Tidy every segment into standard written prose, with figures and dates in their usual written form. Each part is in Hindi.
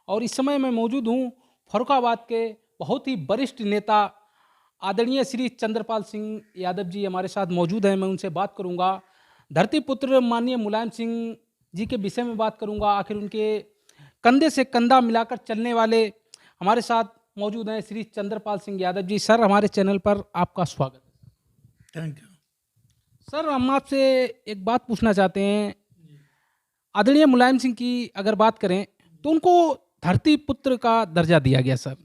और इस समय मैं मौजूद हूँ फर्रुखाबाद के बहुत ही वरिष्ठ नेता आदरणीय श्री चंद्रपाल सिंह यादव जी हमारे साथ मौजूद हैं। मैं उनसे बात करूंगा, धरती पुत्र माननीय मुलायम सिंह जी के विषय में बात करूंगा। आखिर उनके कंधे से कंधा मिलाकर चलने वाले हमारे साथ मौजूद हैं श्री चंद्रपाल सिंह यादव जी। सर, हमारे चैनल पर आपका स्वागत है। Thank you. सर, हम आपसे एक बात पूछना चाहते हैं। आदरणीय मुलायम सिंह की अगर बात करें तो उनको धरती पुत्र का दर्जा दिया गया सर।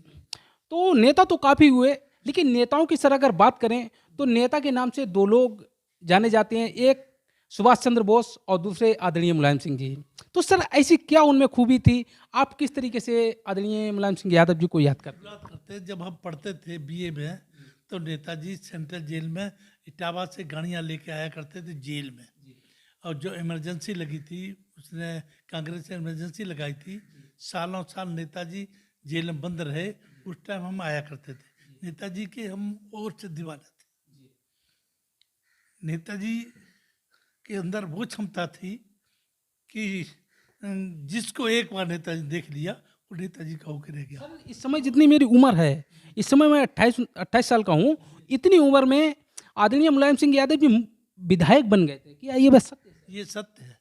तो नेता तो काफ़ी हुए, लेकिन नेताओं की सर अगर बात करें तो नेता के नाम से दो लोग जाने जाते हैं, एक सुभाष चंद्र बोस और दूसरे आदरणीय मुलायम सिंह जी। तो सर ऐसी क्या उनमें खूबी थी, आप किस तरीके से आदरणीय मुलायम सिंह यादव जी को याद करते हैं? बात करते जब हम पढ़ते थे बीए में, तो नेताजी सेंट्रल जेल में इटावा से गाड़ियाँ लेके आया करते थे जेल में। और जो इमरजेंसी लगी थी, उसने कांग्रेस ने इमरजेंसी लगाई थी, सालों साल नेताजी जेल में बंद रहे। उस टाइम हम आया करते थे। नेताजी के हम और से दीवाने थे। नेताजी के अंदर वो क्षमता थी कि जिसको एक बार नेताजी देख लिया वो नेताजी का होकर रह गया। सर, इस समय जितनी मेरी उम्र है, इस समय मैं 28 साल का हूँ। इतनी उम्र में आदरणीय मुलायम सिंह यादव जी विधायक बन गए थे, क्या ये बात सत्य है? ये सत्य है,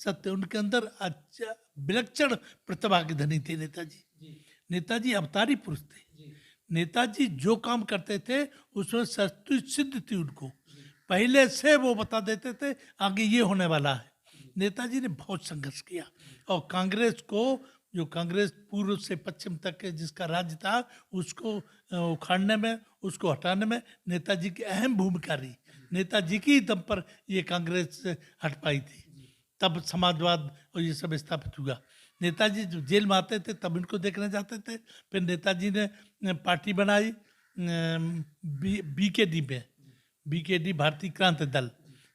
सत्य। उनके अंदर अच्छा विलक्षण प्रतिभा के धनी थे नेताजी। नेताजी अवतारी पुरुष थे। नेताजी जो काम करते थे उसमें सत्य सिद्ध थी उनको। पहले से वो बता देते थे आगे ये होने वाला है। नेताजी ने बहुत संघर्ष किया और कांग्रेस को, जो कांग्रेस पूर्व से पश्चिम तक के जिसका राज्य था, उसको उखाड़ने में, उसको हटाने में नेताजी की अहम भूमिका रही। नेताजी की दम पर ये कांग्रेस हट पाई थी। तब समाजवाद और ये सब स्थापित हुआ। नेताजी जब जेल में आते थे तब इनको देखने जाते थे। फिर नेताजी ने पार्टी बनाई बीकेडी में, बीकेडी भारतीय क्रांति दल,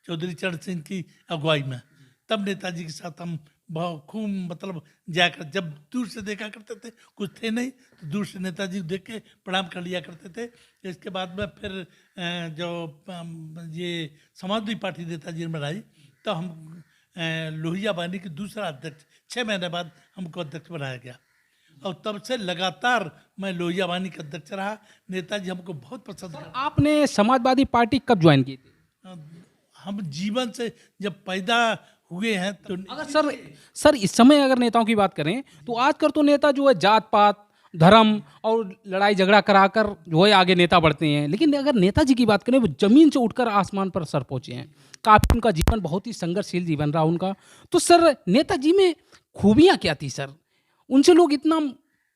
चौधरी चरण सिंह की अगुवाई में। तब नेताजी के साथ हम बहुत खूब मतलब जाकर, जब दूर से देखा करते थे, कुछ थे नहीं तो दूर से नेताजी को देख के प्रणाम कर लिया करते थे। इसके बाद में फिर जो ये समाजवादी पार्टी नेताजी ने बनाई, तो हम लोहिया बानी के दूसरा अध्यक्ष, 6 महीने बाद हमको अध्यक्ष बनाया गया। और तब से लगातार मैं लोहिया बानी का अध्यक्ष रहा। नेताजी हमको बहुत पसंद सर, करते। आपने समाजवादी पार्टी कब ज्वाइन की थी? हम जीवन से जब पैदा हुए हैं तो अगर सर इस समय अगर नेताओं की बात करें तो आजकल तो नेता जो है जात पात, धर्म और लड़ाई झगड़ा कराकर जो है आगे नेता बढ़ते हैं, लेकिन अगर नेताजी की बात करें वो जमीन से उठकर आसमान पर सर पहुंचे हैं। काफी उनका जीवन बहुत ही संघर्षशील जीवन रहा उनका। तो सर नेताजी में खूबियां क्या थी सर? उनसे लोग इतना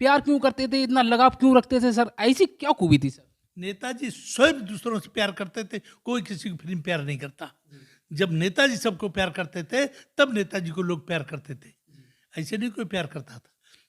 प्यार क्यों करते थे, इतना लगाव क्यों रखते थे सर? ऐसी क्या खूबी थी सर? नेताजी स्वयं दूसरों से प्यार करते थे। कोई किसी को फिर प्यार नहीं करता। जब नेताजी सबको प्यार करते थे तब नेताजी को लोग प्यार करते थे, ऐसे नहीं कोई प्यार करता था।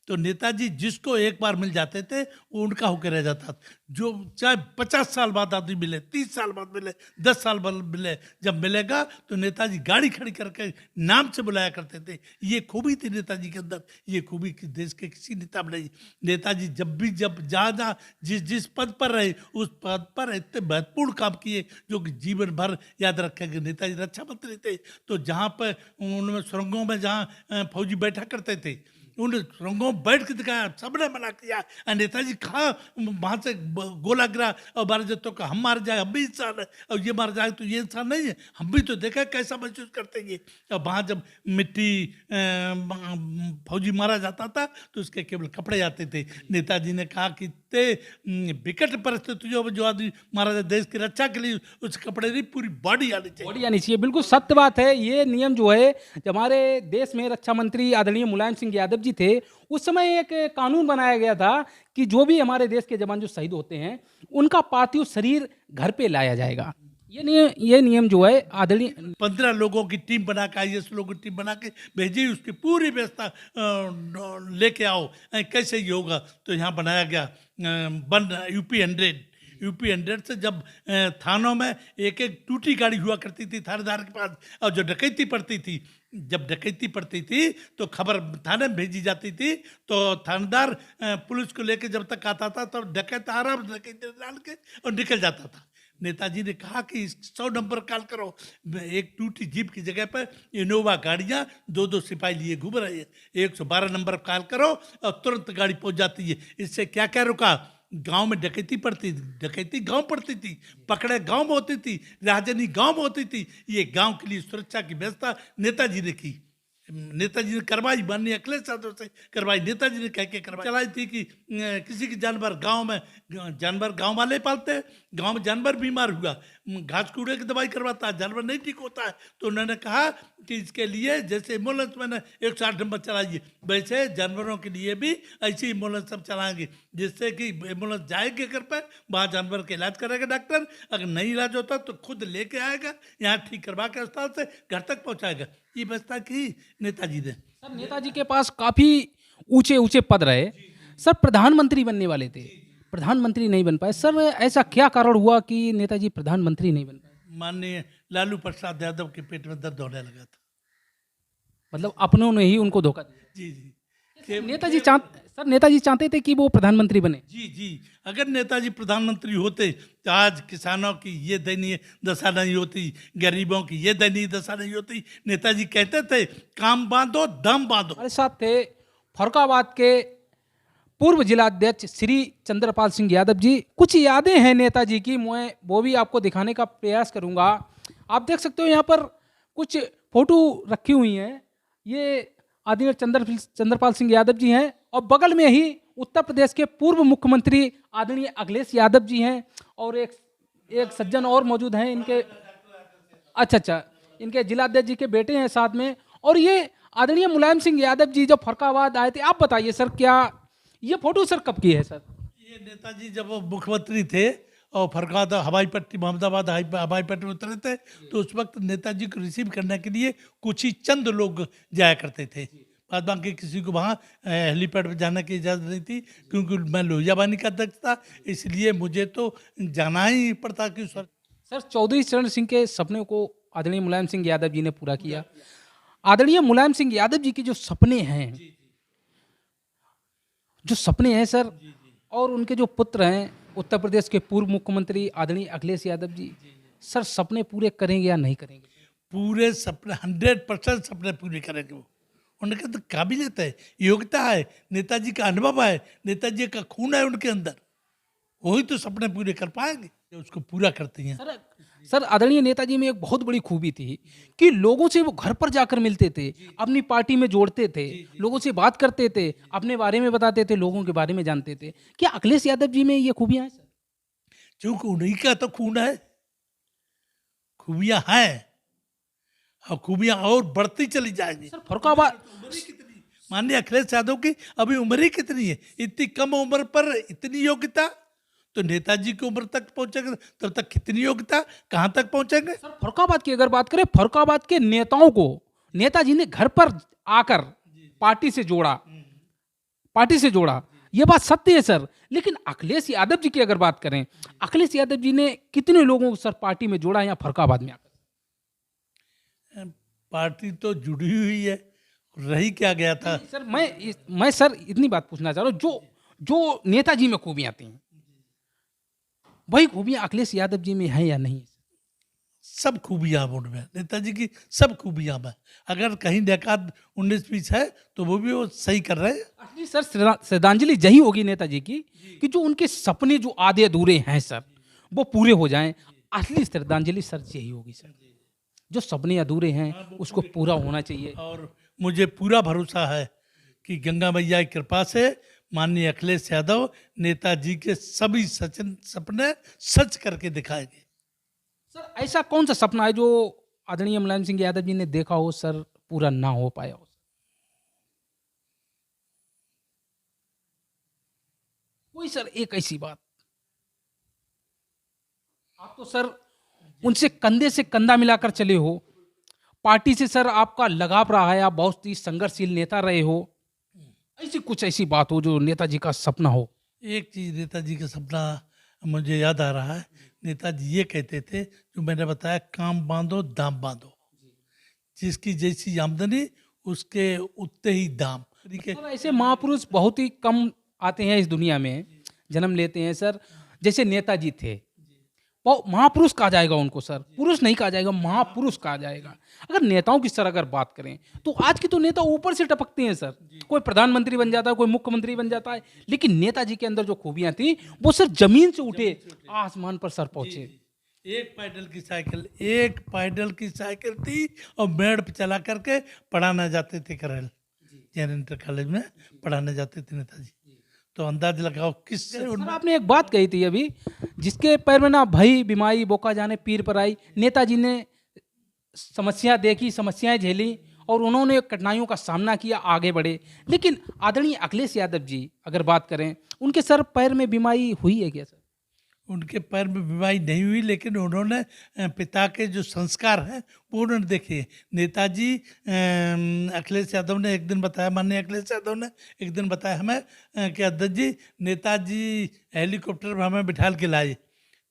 तो नेताजी जिसको एक बार मिल जाते थे वो उनका होकर रह जाता था। जो चाहे 50 साल बाद आदमी मिले, 30 साल बाद मिले, 10 साल बाद मिले, जब मिलेगा तो नेताजी गाड़ी खड़ी करके नाम से बुलाया करते थे। ये खूबी थी नेताजी के अंदर। ये खूबी देश के किसी नेता में नहीं। नेताजी जब जहाँ जिस पद पर रहे उस पद पर इतने महत्वपूर्ण काम किए जो कि जीवन भर याद रखेंगे। नेताजी रक्षा मंत्री थे, तो जहाँ पर उनमें सुरंगों में जहाँ फौजी बैठा करते थे, उन रंगों बैठ के दिखाया, सबने मना किया। और नेताजी कहा वहां से गोला गिरा और बारह जत्तों का हम मार जाए, हम भी इंसान है, और ये मार जाए तो ये इंसान नहीं है, हम भी तो देखा कैसा महसूस करते हैं ये। और वहाँ जब मिट्टी फौजी मारा जाता था तो उसके केवल कपड़े आते थे। नेताजी ने कहा कि इतने विकट परिस्थितियों में जो आदमी मारा जाए देश की रक्षा के लिए, उस कपड़े नहीं पूरी बॉडी आनी चाहिए। बॉडी आनी चाहिए, बिल्कुल सत्य बात है। ये नियम जो है, जब हमारे देश में रक्षा मंत्री आदरणीय मुलायम सिंह यादव जी थे, उस समय एक कानून बनाया गया था कि जो भी हमारे देश के जवान जो शहीद होते हैं उनका पार्थिव शरीर घर पे लाया जाएगा। ये नियम जो है आदरणीय 15 लोगों की टीम बना के, IAS लोगों की टीम बना के भेजी, उसकी पूरी व्यवस्था लेके आओ कैसे ये होगा। तो यहाँ बनाया गया यूपी 100 से। जब थानों में एक एक टूटी गाड़ी हुआ करती थी थानेदार के पास, और जो डकैती पड़ती थी, जब डकैती पड़ती थी तो खबर थाने में भेजी जाती थी। तो थानेदार पुलिस को लेके जब तक आता था तो डकैत आराम से डकैती डाल के और निकल जाता था। नेताजी ने कहा कि 100 नंबर कॉल करो, एक टूटी जीप की जगह पर इनोवा गाड़ियां 2-2 सिपाही लिए घूम रहे हैं, 112 नंबर कॉल करो और तुरंत गाड़ी पहुंच जाती है। इससे क्या क्या रुका, गांव में डकैती पड़ती थी, डकैती गांव पड़ती थी, पकड़े गांव में होती थी, राजनी गांव में होती थी। ये गांव के लिए सुरक्षा की व्यवस्था नेताजी ने की, नेताजी ने करवाई, माननीय अखिलेश यादव से करवाई, नेताजी ने कह के करवाई, चलाई थी कि किसी की जानवर गांव में, जानवर गांव वाले पालते हैं, गांव में जानवर बीमार हुआ, घास कूड़े की दवाई करवाता है, जानवर नहीं ठीक होता है, तो उन्होंने कहा कि इसके लिए जैसे एम्बुलेंस मैंने 108 नंबर चलाई, वैसे जानवरों के लिए भी ऐसी एम्बुलेंस सब चलाएंगे, जिससे कि एम्बुलेंस जाएगी घर पर, वहाँ जानवर का इलाज करेगा डॉक्टर, अगर नहीं इलाज होता तो खुद लेके आएगा, यहाँ ठीक करवा के अस्पताल से घर तक पहुँचाएगा। ये व्यवस्था की नेताजी ने। सर नेताजी के पास काफी ऊंचे ऊंचे पद रहे सर, प्रधानमंत्री बनने वाले थे, प्रधानमंत्री नहीं बन पाए सर, ऐसा क्या कारण हुआ कि नेताजी प्रधानमंत्री नहीं बन पाए? माननीय लालू प्रसाद यादव के पेट में दर्द होने लगा था। मतलब अपनों ने ही उनको धोखा दिया? जी जी नेताजी चाहते थे कि वो प्रधानमंत्री बने? जी जी, अगर नेताजी प्रधानमंत्री होते तो आज किसानों की ये दयनीय दशा नहीं होती, गरीबों की ये दयनीय दशा नहीं होती। नेताजी कहते थे काम बांधो दम बांधो। हमारे साथ थे फर्रुखाबाद के पूर्व जिलाध्यक्ष श्री चंद्रपाल सिंह यादव जी। कुछ यादें हैं नेताजी की, मैं वो भी आपको दिखाने का प्रयास करूंगा। आप देख सकते हो यहाँ पर कुछ फोटो रखी हुई हैं, ये आदरणीय चंद्रपाल सिंह यादव जी हैं, और बगल में ही उत्तर प्रदेश के पूर्व मुख्यमंत्री आदरणीय अखिलेश यादव जी हैं, और एक सज्जन और मौजूद हैं इनके, अच्छा, इनके जिलाध्यक्ष जी के बेटे हैं साथ में, और ये आदरणीय मुलायम सिंह यादव जी जो फर्रुखाबाद आए थे। आप बताइए सर, क्या ये फोटो सर कब की है सर? ये नेताजी जब वो मुख्यमंत्री थे और फर्रुखाबाद हवाई पट्टी, मोहम्मदाबाद हवाई पट्टी में उतरे थे, तो उस वक्त नेताजी को रिसीव करने के लिए कुछ ही चंद लोग जाया करते थे, बाद बाकी किसी को वहाँ हेलीपैड पर जाने की इजाज़त नहीं थी, क्योंकि मैं लोहिया बानी का अध्यक्ष था, इसलिए मुझे तो जाना ही पड़ता कि सर चौधरी चरण सिंह के सपने को आदरणीय मुलायम सिंह यादव जी ने पूरा किया। आदरणीय मुलायम सिंह यादव जी के जो सपने हैं, सर, और उनके जो पुत्र हैं उत्तर प्रदेश के पूर्व मुख्यमंत्री आदरणीय अखिलेश यादव जी, सर सपने पूरे करेंगे या नहीं करेंगे? पूरे सपने 100% सपने पूरे करेंगे वो। उनके अंदर काबिलियत है, योग्यता है, नेताजी का अनुभव है, नेताजी का खून है उनके अंदर, वही तो सपने पूरे कर पाएंगे, उसको पूरा करते हैं। सर आदरणीय नेताजी में एक बहुत बड़ी खूबी थी कि लोगों से वो घर पर जाकर मिलते थे, अपनी पार्टी में जोड़ते थे, लोगों से बात करते थे, अपने बारे में बताते थे, लोगों के बारे में जानते थे। क्या अखिलेश यादव जी में ये खूबियां हैं सर? क्योंकि उन्हीं का तो खून है, खूबियां हैं और खूबियां और बढ़ती चली जाएंगी। सर फर्रुखाबाद, माननीय अखिलेश यादव की अभी उम्र ही कितनी है, इतनी कम उम्र पर इतनी योग्यता, तो नेताजी की उम्र तक पहुंचेंगे तब तक कितनी योग्यता, कहां तक पहुंचेंगे? सर फर्रुखाबाद की अगर बात करें, फर्रुखाबाद के नेताओं को नेताजी ने घर पर आकर पार्टी से जोड़ा, ये बात सत्य है सर। लेकिन अखिलेश यादव जी की अगर बात करें, अखिलेश यादव जी ने कितने लोगों को सर पार्टी में जोड़ा यहाँ फर्रुखाबाद में आकर? पार्टी तो जुड़ी हुई है, रही क्या गया था सर? मैं सर इतनी बात पूछना चाह रहा हूँ, जो नेताजी में खूबियां थी, वही खूबियां अखिलेश यादव जी में हैं या नहीं? सब खूबियां उनमें, नेताजी की सब खूबियां में, अगर कहीं एकाध 19-20 है तो वो भी वो सही कर रहे हैं। असली सर श्रद्धांजलि यही होगी नेताजी की कि जो उनके सपने जो आधे अधूरे हैं सर, वो पूरे हो जाएं। असली श्रद्धांजलि सर यही होगी सर, जो सपने अधूरे हैं उसको पूरा होना चाहिए। और मुझे पूरा भरोसा है कि गंगा मैया की कृपा से माननीय अखिलेश यादव नेताजी के सभी सपने सच करके दिखाएंगे। सर ऐसा कौन सा सपना है जो आदरणीय मुलायम सिंह यादव जी ने देखा हो सर, पूरा ना हो पाया हो? कोई सर एक ऐसी बात, आप तो सर उनसे कंधे से कंधा मिलाकर चले हो, पार्टी से सर आपका लगाव रहा है, आप बहुत ही संघर्षशील नेता रहे हो, ऐसी बात हो जो नेताजी का सपना हो? एक चीज नेताजी का सपना मुझे याद आ रहा है, नेताजी ये कहते थे, जो मैंने बताया, काम बांधो दाम बांधो, जिसकी जैसी आमदनी उसके उतने ही दाम। सर ऐसे महापुरुष बहुत ही कम आते हैं इस दुनिया में, जन्म लेते हैं सर। जैसे नेताजी थे, महापुरुष कहा जाएगा उनको सर, पुरुष नहीं कहा जाएगा, महापुरुष कहा जाएगा। अगर नेताओं की सर अगर बात करें तो आज के तो नेता ऊपर से टपकते हैं सर, कोई प्रधानमंत्री बन जाता है, कोई मुख्यमंत्री बन जाता है, लेकिन नेताजी के अंदर जो खूबियां थी वो सर जमीन से उठे आसमान पर सर पहुंचे। एक पैडल की साइकिल थी और मेड़ पे चला करके पढ़ाना जाते थे करेल जैन इंटर कॉलेज में पढ़ाने जाते थे नेताजी। तो अंदाज लगाओ किस सर आपने एक बात कही थी अभी, जिसके पैर में ना भई बीमारी बोका जाने पीर पर आई। नेताजी ने समस्या देखी, समस्याएं झेली और उन्होंने कठिनाइयों का सामना किया, आगे बढ़े। लेकिन आदरणीय अखिलेश यादव जी अगर बात करें, उनके सर पैर में बीमारी हुई है क्या सर? उनके पैर में बीमारी नहीं हुई, लेकिन उन्होंने पिता के जो संस्कार हैं वो उन्होंने देखे। नेताजी अखिलेश यादव ने एक दिन बताया, माननीय अखिलेश यादव ने एक दिन बताया हमें कि अध्यक्ष जी, नेताजी हेलीकॉप्टर में हमें बिठाल के लाए।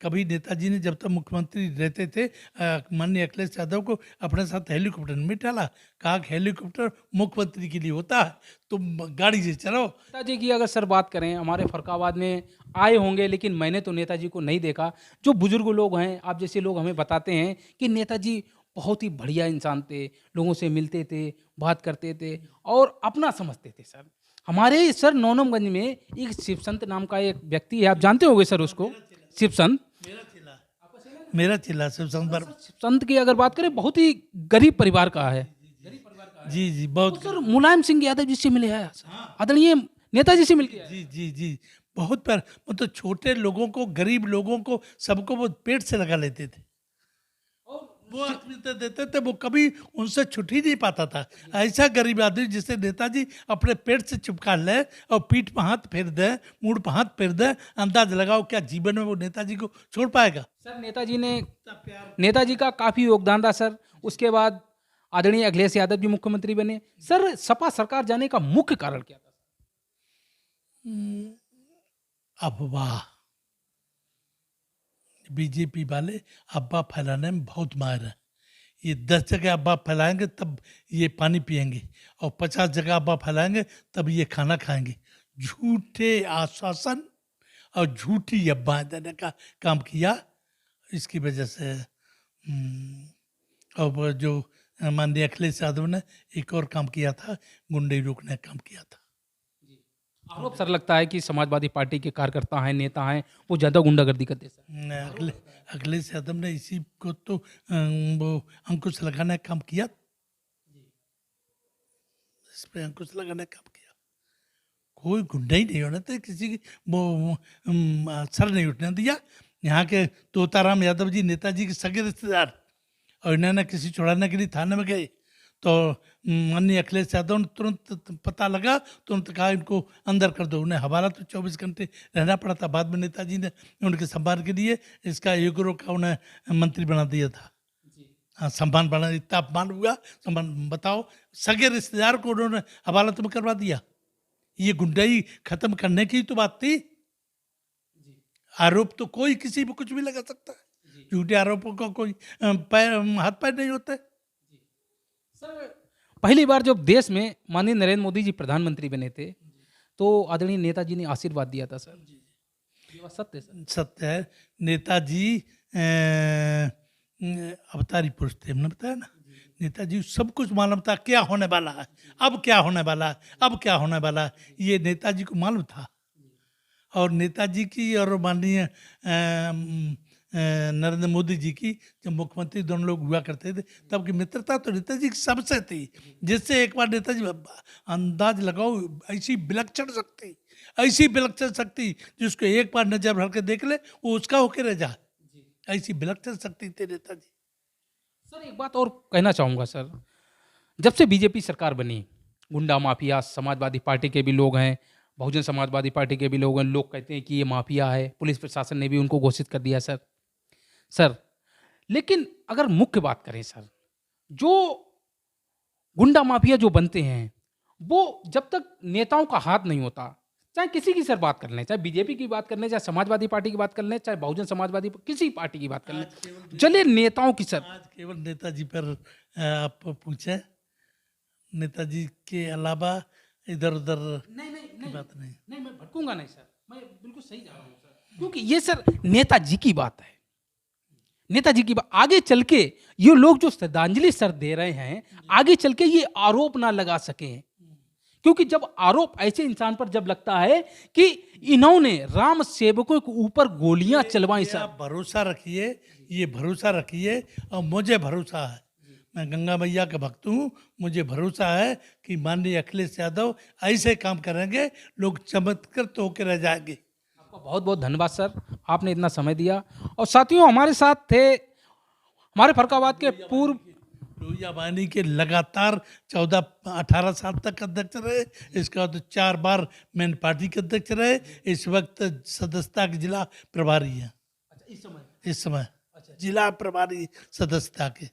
कभी नेताजी ने जब तक मुख्यमंत्री रहते थे माननीय अखिलेश यादव को अपने साथ हेलीकॉप्टर में बिठाला, कहा कि हेलीकॉप्टर मुख्यमंत्री के लिए होता है, तुम गाड़ी से चलो। नेताजी की अगर सर बात करें, हमारे फरकाबाद में आए होंगे, लेकिन मैंने तो नेताजी को नहीं देखा। जो बुजुर्ग लोग हैं, आप जैसे लोग हमें बताते हैं कि नेताजी बहुत ही बढ़िया इंसान थे, लोगों से मिलते थे, बात करते थे और अपना समझते थे सर। हमारे सर नौनमगंज में एक शिव संत नाम का एक व्यक्ति है, आप जानते होंगे सर उसको, शिव संत। मेरा चिल्ला शिव संत संत की अगर बात करें, बहुत ही गरीब परिवार का है। जी बहुत। सर मुलायम सिंह यादव जी से मिले हैं, आदरणीय नेताजी से मिलके आए। जी बहुत पर मतलब छोटे लोगों को, गरीब लोगों को, सबको वो पेट से लगा लेते थे, वो आत्मीयता देते थे, वो कभी उनसे छुट ही नहीं पाता था। ऐसा गरीब आदमी जिसे नेताजी अपने पेट से चिपका ले और पीठ पर हाथ फेर दे, मूड पर हाथ फेर दे, अंदाज लगाओ क्या जीवन में वो नेताजी को छोड़ पाएगा। सर नेताजी का काफी योगदान था सर। उसके बाद आदरणीय अखिलेश यादव जी मुख्यमंत्री बने। सर सपा सरकार जाने का मुख्य कारण क्या था? अफवाह। बीजेपी वाले अफवाह फैलाने में बहुत माहिर है। ये 10 जगह अफवाह फैलाएंगे तब ये पानी पिएंगे, और 50 जगह अफवाह फैलाएंगे तब ये खाना खाएंगे। झूठे आश्वासन और झूठी अफवाह देने का काम किया। इसकी वजह से और जो माननीय अखिलेश यादव ने एक और काम किया था, गुंडे रोकने का काम किया था। आरोप सर लगता है कि समाजवादी पार्टी के कार्यकर्ता हैं, नेता हैं, वो ज्यादा गुंडागर्दी करते हैं। अखिलेश यादव ने इसी को तो वो अंकुश लगाने का काम किया, इस पे अंकुश लगाने का काम किया। कोई गुंडा ही नहीं होना था, किसी की वो सर नहीं उठने दिया। यहाँ के तोताराम यादव जी नेताजी के सगे रिश्तेदार, और इन्होंने किसी छुड़ाने के लिए थाने में गए तो माननीय अखिलेश यादव ने तुरंत पता लगा, तुरंत कहा इनको अंदर कर दो। उन्हें हवाला तो 24 घंटे रहना पड़ा था। बाद में नेताजी ने उनके सम्मान के लिए इसका यूरो का उन्हें मंत्री बना दिया था। हाँ, सम्मान बना, इतना अपमान हुआ, सम्मान बताओ। सगे रिश्तेदार को उन्होंने हवाला में करवा दिया। ये गुंडाई खत्म करने की तो बात थी। आरोप तो कोई किसी पे कुछ भी लगा सकता है, झूठे आरोपों का कोई हाथ पैर नहीं होता है। सर पहली बार जब देश में माननीय नरेंद्र मोदी जी प्रधानमंत्री बने थे तो आदरणीय नेताजी ने आशीर्वाद दिया था सर, ये बात सत्य है सर? सत्य है। नेताजी अवतारी पुरुष थे, हमने बताया ना। नेताजी सब कुछ मालूम था क्या होने वाला है, अब क्या होने वाला है, अब क्या होने वाला है, ये नेताजी को मालूम था। और नेताजी की और माननीय नरेंद्र मोदी जी की जब मुख्यमंत्री दोनों लोग हुआ करते थे तब की मित्रता तो नेताजी की सबसे थी, जिससे एक बार नेताजी अंदाज लगाओ, ऐसी विलक्षण शक्ति जिसको एक बार नजर भर के देख ले वो उसका होके रह जाए, ऐसी विलक्षण शक्ति थे नेताजी। सर एक बात और कहना चाहूँगा सर, जब से बीजेपी सरकार बनी, गुंडा माफिया समाजवादी पार्टी के भी लोग हैं, बहुजन समाजवादी पार्टी के भी लोग हैं, लोग कहते हैं कि ये माफिया है, पुलिस प्रशासन ने भी उनको घोषित कर दिया सर। लेकिन अगर मुख्य बात करें सर, जो गुंडा माफिया जो बनते हैं वो जब तक नेताओं का हाथ नहीं होता, चाहे किसी की सर बात कर लें, चाहे बीजेपी की बात कर लें, चाहे समाजवादी पार्टी की बात कर लें, चाहे बहुजन समाजवादी किसी पार्टी की बात कर लें, चले नेताओं की सर। आज केवल नेताजी पर आप पूछे, नेताजी के अलावा इधर उधर नहीं बात नहीं। मैं भटकूंगा नहीं सर, मैं बिल्कुल सही जा रहा हूँ सर, क्योंकि ये सर नेताजी की बात है। नेताजी की आगे चल के ये लोग जो श्रद्धांजलि सर दे रहे हैं, आगे चल के ये आरोप ना लगा सके, क्योंकि जब आरोप ऐसे इंसान पर जब लगता है कि इन्होंने राम सेवकों के ऊपर गोलियां चलवाई सर। आप भरोसा रखिए, ये भरोसा रखिए, और मुझे भरोसा है, मैं गंगा मैया का भक्त हूँ, मुझे भरोसा है कि माननीय अखिलेश यादव ऐसे काम करेंगे, लोग चमत्कृत होकर रह जाएंगे। आपका बहुत बहुत धन्यवाद सर, आपने इतना समय दिया। और साथियों, हमारे साथ थे हमारे फर्रुखाबाद के पूर्व लोहिया वाहिनी के लगातार 14-18 साल तक अध्यक्ष रहे, इसके बाद 4 बार मेन पार्टी के अध्यक्ष रहे, इस वक्त सदस्यता के जिला प्रभारी हैं। इस समय जिला प्रभारी सदस्यता के।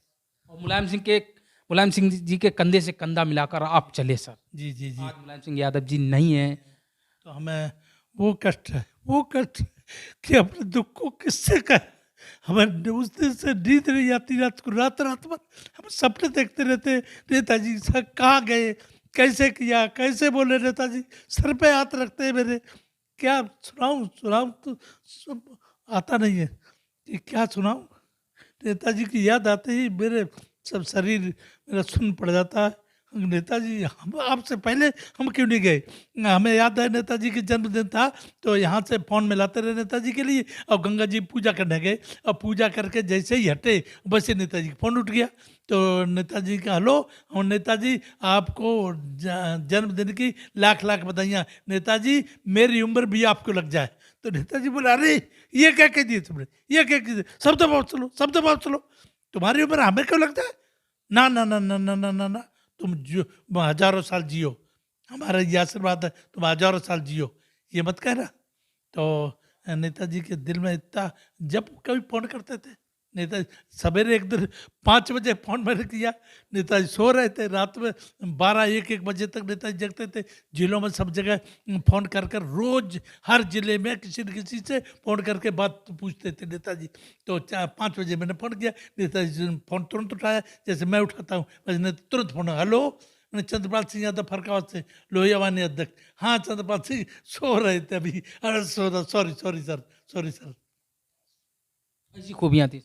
और मुलायम सिंह जी के कंधे से कंधा मिलाकर आप चले सर। जी जी जी। आज मुलायम सिंह यादव जी नहीं है तो हमें वो कष्ट है कि अपने दुख को किससे कहें। हमें उस दिन से नींद नहीं आती, रात को रात भर हम सपने देखते रहते, नेताजी सर कहाँ गए, कैसे किया, कैसे बोले नेताजी, सर पे हाथ रखते हैं मेरे। क्या सुनाऊं तो सब आता नहीं है कि क्या सुनाऊं। नेताजी की याद आते ही मेरे सब शरीर मेरा सुन्न पड़ जाता है। नेताजी, हम आपसे पहले हम क्यों नहीं गए। हमें याद है नेताजी के जन्मदिन था तो यहाँ से फ़ोन मिलाते रहे नेताजी के लिए, और गंगा जी पूजा करने गए, और पूजा करके जैसे ही हटे वैसे नेताजी का फ़ोन उठ गया। तो नेताजी का हेलो, और नेताजी आपको जन्मदिन की लाख लाख बधाइयाँ, नेताजी मेरी उम्र भी आपको लग जाए। तो नेताजी बोले, अरे ये क्या कह दिए तुमने, ये क्या कह दिए, शब्द वापस लो, तुम्हारी उम्र हमें क्यों लगता है, ना ना ना ना ना ना ना ना, तुम जो हजारों साल जियो, हमारा ये आशीर्वाद है, तुम हजारों साल जियो, ये मत कहना। तो नेताजी के दिल में इतना, जब कभी फोन करते थे नेताजी, सवेरे एक दिन 5 बजे फोन मैंने किया, नेताजी सो रहे थे, रात में 12-1 बजे तक नेताजी जगते थे। जिलों में सब जगह फ़ोन कर रोज़ हर जिले में किसी न किसी से फ़ोन करके बात पूछते थे नेताजी। तो 5 बजे मैंने फ़ोन किया, नेताजी ने फ़ोन तुरंत उठाया, जैसे मैं उठाता हूँ मैंने तुरंत फ़ोन, हेलो, मैंने चंद्रपाल सिंह यादव फर्रुखाबाद से, लोहिया वाहिनी अध्यक्ष। हाँ चंद्रपाल सिंह सो रहे थे अभी, अरे सॉरी सर। ऐसी खूबियां थी।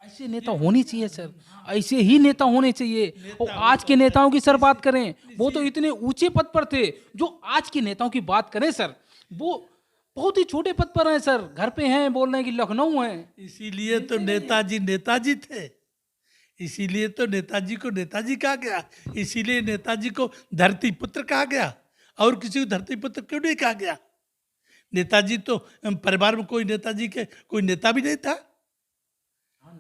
ऐसे नेता होने चाहिए सर, ऐसे ही नेता होने चाहिए। और आज के नेताओं की सर बात करें, वो तो इतने ऊंचे पद पर थे। जो आज के नेताओं की बात करें सर, वो बहुत ही छोटे पद पर हैं सर, घर पे हैं, बोल रहे हैं कि लखनऊ हैं। इसीलिए तो नेताजी थे, इसीलिए तो नेताजी को नेताजी कहा गया, इसीलिए नेताजी को धरती पुत्र कहा गया। और किसी को धरती पुत्र क्यों नहीं कहा गया। नेताजी तो परिवार में कोई नेताजी के कोई नेता भी नहीं था,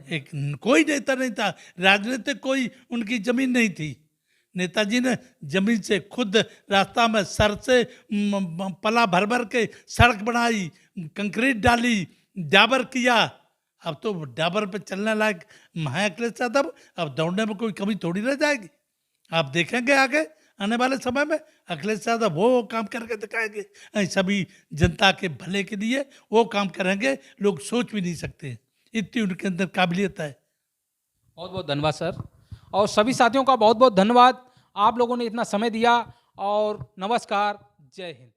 एक कोई नेता नहीं था, राजनीतिक कोई उनकी जमीन नहीं थी। नेताजी ने जमीन से खुद रास्ता में सर से पला भर भर के सड़क बनाई, कंक्रीट डाली, डाबर किया। अब तो डाबर पे चलने लायक है अखिलेश यादव, अब दौड़ने में कोई कमी थोड़ी रह जाएगी। आप देखेंगे आगे आने वाले समय में अखिलेश यादव वो काम करके दिखाएंगे, सभी जनता के भले के लिए वो काम करेंगे, लोग सोच भी नहीं सकते, इतनी उनके अंदर काबिलियत है। बहुत बहुत धन्यवाद सर, और सभी साथियों का बहुत बहुत धन्यवाद, आप लोगों ने इतना समय दिया। और नमस्कार, जय हिंद।